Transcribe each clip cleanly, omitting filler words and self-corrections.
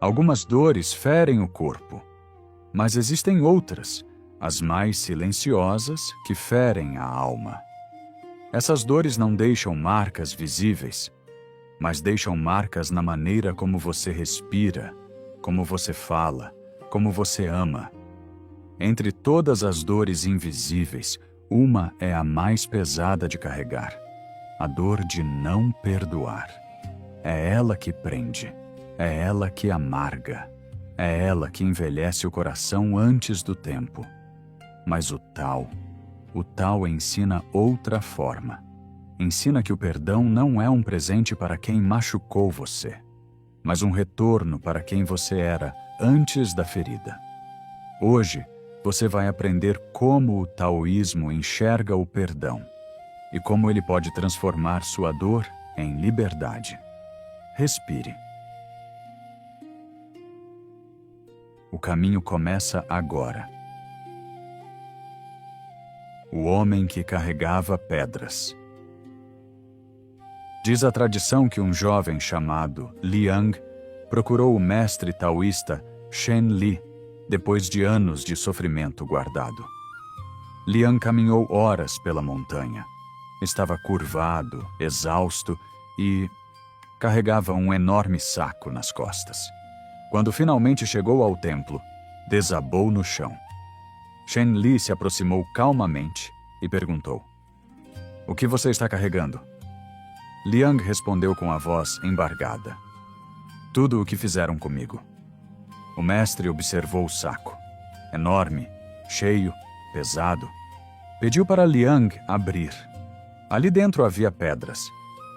Algumas dores ferem o corpo, mas existem outras, as mais silenciosas, que ferem a alma. Essas dores não deixam marcas visíveis, mas deixam marcas na maneira como você respira, como você fala, como você ama. Entre todas as dores invisíveis, uma é a mais pesada de carregar: a dor de não perdoar. É ela que prende, é ela que amarga, é ela que envelhece o coração antes do tempo. Mas o Tao ensina outra forma. Ensina que o perdão não é um presente para quem machucou você, mas um retorno para quem você era antes da ferida. Hoje, você vai aprender como o taoísmo enxerga o perdão e como ele pode transformar sua dor em liberdade. Respire. O caminho começa agora. O homem que carregava pedras. Diz a tradição que um jovem chamado Liang procurou o mestre taoísta Shen Li depois de anos de sofrimento guardado. Liang caminhou horas pela montanha. Estava curvado, exausto e carregava um enorme saco nas costas. Quando finalmente chegou ao templo, desabou no chão. Shen Li se aproximou calmamente e perguntou: "O que você está carregando?" Liang respondeu com a voz embargada: "Tudo o que fizeram comigo." O mestre observou o saco. Enorme, cheio, pesado. Pediu para Liang abrir. Ali dentro havia pedras.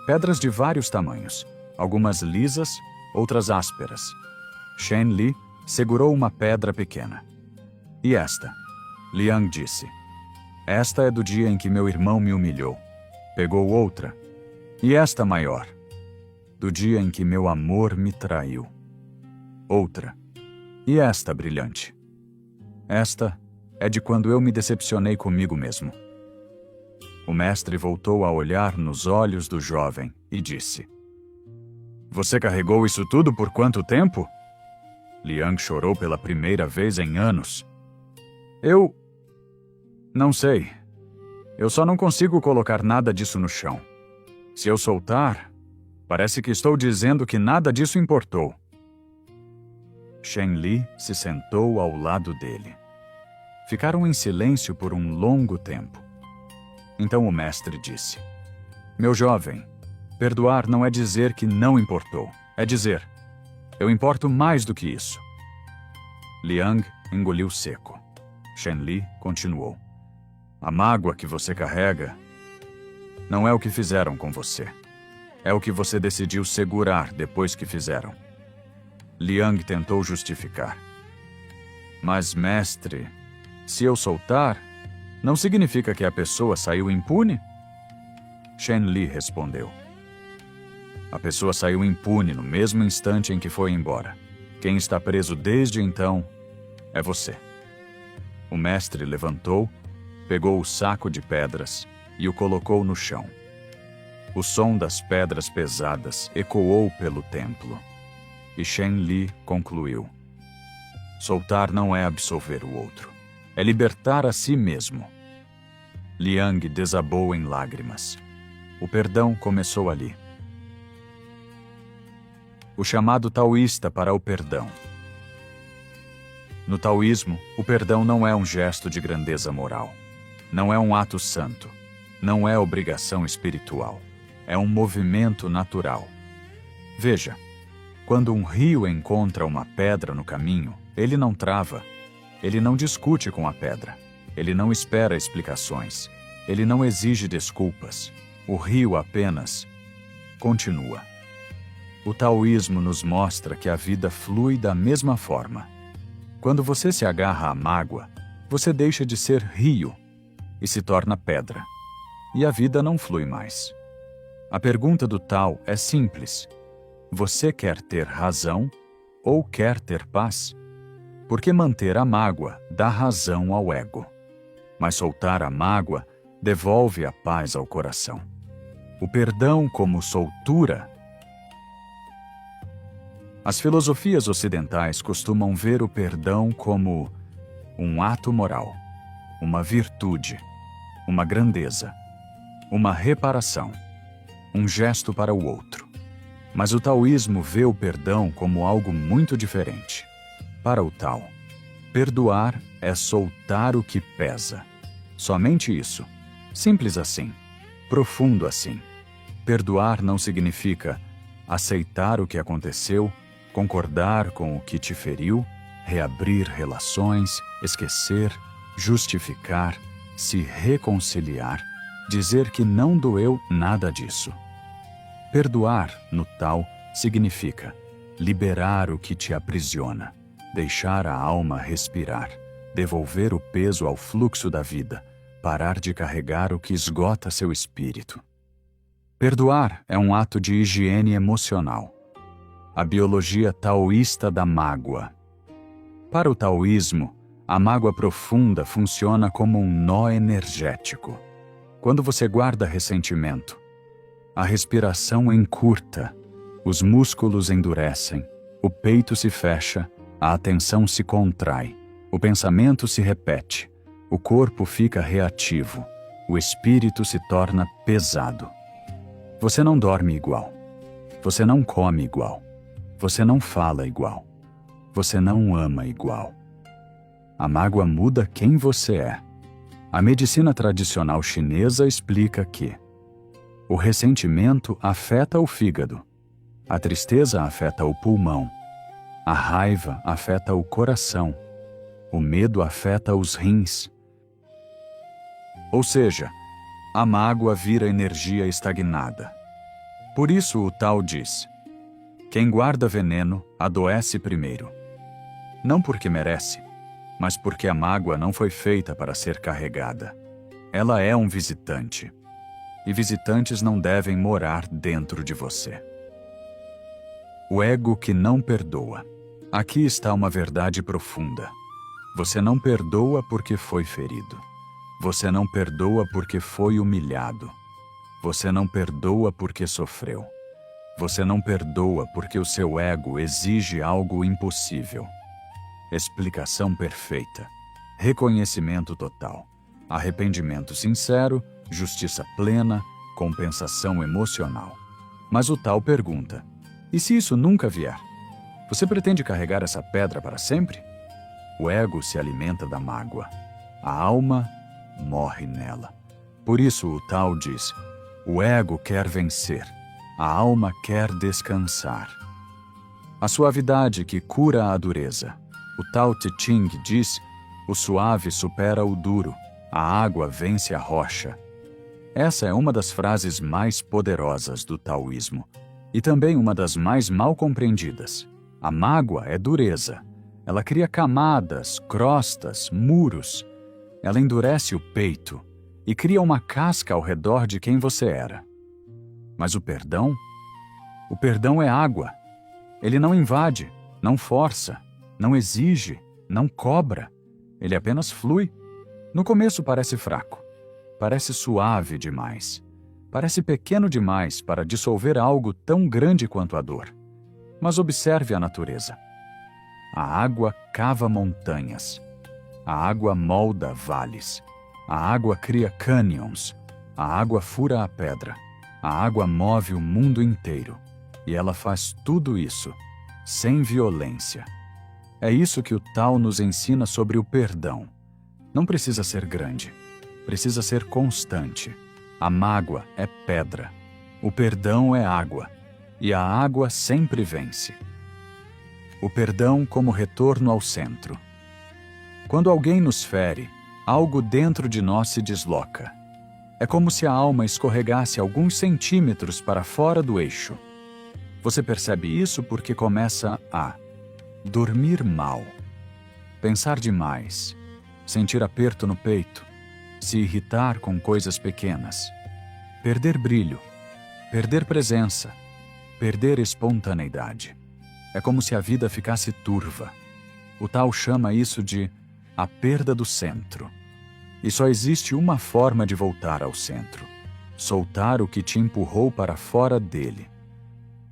Pedras de vários tamanhos, algumas lisas, outras ásperas. Shen Li segurou uma pedra pequena. "E esta?" Liang disse. "Esta é do dia em que meu irmão me humilhou." Pegou outra. "E esta maior?" "Do dia em que meu amor me traiu." Outra. "E esta brilhante?" "Esta é de quando eu me decepcionei comigo mesmo." O mestre voltou a olhar nos olhos do jovem e disse: "Você carregou isso tudo por quanto tempo?" Liang chorou pela primeira vez em anos. "Eu não sei. Eu só não consigo colocar nada disso no chão. Se eu soltar, parece que estou dizendo que nada disso importou." Shen Li se sentou ao lado dele. Ficaram em silêncio por um longo tempo. Então o mestre disse: "Meu jovem, perdoar não é dizer que não importou. É dizer: eu importo mais do que isso." Liang engoliu seco. Shen Li continuou: "A mágoa que você carrega não é o que fizeram com você. É o que você decidiu segurar depois que fizeram." Liang tentou justificar. "Mas, mestre, se eu soltar, não significa que a pessoa saiu impune?" Shen Li respondeu: "A pessoa saiu impune no mesmo instante em que foi embora. Quem está preso desde então é você." O mestre levantou, pegou o saco de pedras e o colocou no chão. O som das pedras pesadas ecoou pelo templo. E Shen Li concluiu: "Soltar não é absolver o outro. É libertar a si mesmo." Liang desabou em lágrimas. O perdão começou ali. O chamado taoísta para o perdão. No taoísmo, o perdão não é um gesto de grandeza moral. Não é um ato santo. Não é obrigação espiritual. É um movimento natural. Veja, quando um rio encontra uma pedra no caminho, ele não trava. Ele não discute com a pedra. Ele não espera explicações. Ele não exige desculpas. O rio apenas continua. O taoísmo nos mostra que a vida flui da mesma forma. Quando você se agarra à mágoa, você deixa de ser rio e se torna pedra. E a vida não flui mais. A pergunta do Tao é simples: você quer ter razão ou quer ter paz? Porque manter a mágoa dá razão ao ego. Mas soltar a mágoa devolve a paz ao coração. O perdão como soltura. As filosofias ocidentais costumam ver o perdão como um ato moral, uma virtude, uma grandeza, uma reparação, um gesto para o outro. Mas o taoísmo vê o perdão como algo muito diferente. Para o Tao, perdoar é soltar o que pesa. Somente isso. Simples assim. Profundo assim. Perdoar não significa aceitar o que aconteceu, concordar com o que te feriu, reabrir relações, esquecer, justificar, se reconciliar, dizer que não doeu nada disso. Perdoar, no Tao, significa liberar o que te aprisiona, deixar a alma respirar, devolver o peso ao fluxo da vida, parar de carregar o que esgota seu espírito. Perdoar é um ato de higiene emocional. A biologia taoísta da mágoa. Para o taoísmo, a mágoa profunda funciona como um nó energético. Quando você guarda ressentimento, a respiração encurta, os músculos endurecem, o peito se fecha, a atenção se contrai, o pensamento se repete, o corpo fica reativo, o espírito se torna pesado. Você não dorme igual, você não come igual, você não fala igual, você não ama igual. A mágoa muda quem você é. A medicina tradicional chinesa explica que o ressentimento afeta o fígado, a tristeza afeta o pulmão, a raiva afeta o coração, o medo afeta os rins. Ou seja, a mágoa vira energia estagnada. Por isso o Tao diz: quem guarda veneno adoece primeiro. Não porque merece, mas porque a mágoa não foi feita para ser carregada. Ela é um visitante. E visitantes não devem morar dentro de você. O ego que não perdoa. Aqui está uma verdade profunda. Você não perdoa porque foi ferido. Você não perdoa porque foi humilhado. Você não perdoa porque sofreu. Você não perdoa porque o seu ego exige algo impossível. Explicação perfeita. Reconhecimento total. Arrependimento sincero, justiça plena, compensação emocional. Mas o Tao pergunta: e se isso nunca vier? Você pretende carregar essa pedra para sempre? O ego se alimenta da mágoa. A alma morre nela. Por isso o Tao diz: o ego quer vencer, a alma quer descansar. A suavidade que cura a dureza. O Tao Te Ching diz: o suave supera o duro, a água vence a rocha. Essa é uma das frases mais poderosas do taoísmo e também uma das mais mal compreendidas. A mágoa é dureza. Ela cria camadas, crostas, muros. Ela endurece o peito e cria uma casca ao redor de quem você era. Mas o perdão? O perdão é água. Ele não invade, não força, não exige, não cobra. Ele apenas flui. No começo parece fraco. Parece suave demais. Parece pequeno demais para dissolver algo tão grande quanto a dor. Mas observe a natureza. A água cava montanhas. A água molda vales. A água cria cânions. A água fura a pedra. A água move o mundo inteiro. E ela faz tudo isso sem violência. É isso que o Tao nos ensina sobre o perdão. Não precisa ser grande. Precisa ser constante. A mágoa é pedra. O perdão é água. E a água sempre vence. O perdão como retorno ao centro. Quando alguém nos fere, algo dentro de nós se desloca. É como se a alma escorregasse alguns centímetros para fora do eixo. Você percebe isso porque começa a dormir mal, pensar demais, sentir aperto no peito, se irritar com coisas pequenas, perder brilho, perder presença, perder espontaneidade. É como se a vida ficasse turva. O Tao chama isso de a perda do centro. E só existe uma forma de voltar ao centro: soltar o que te empurrou para fora dele.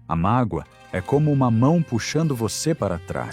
A mágoa É como uma mão puxando você para trás.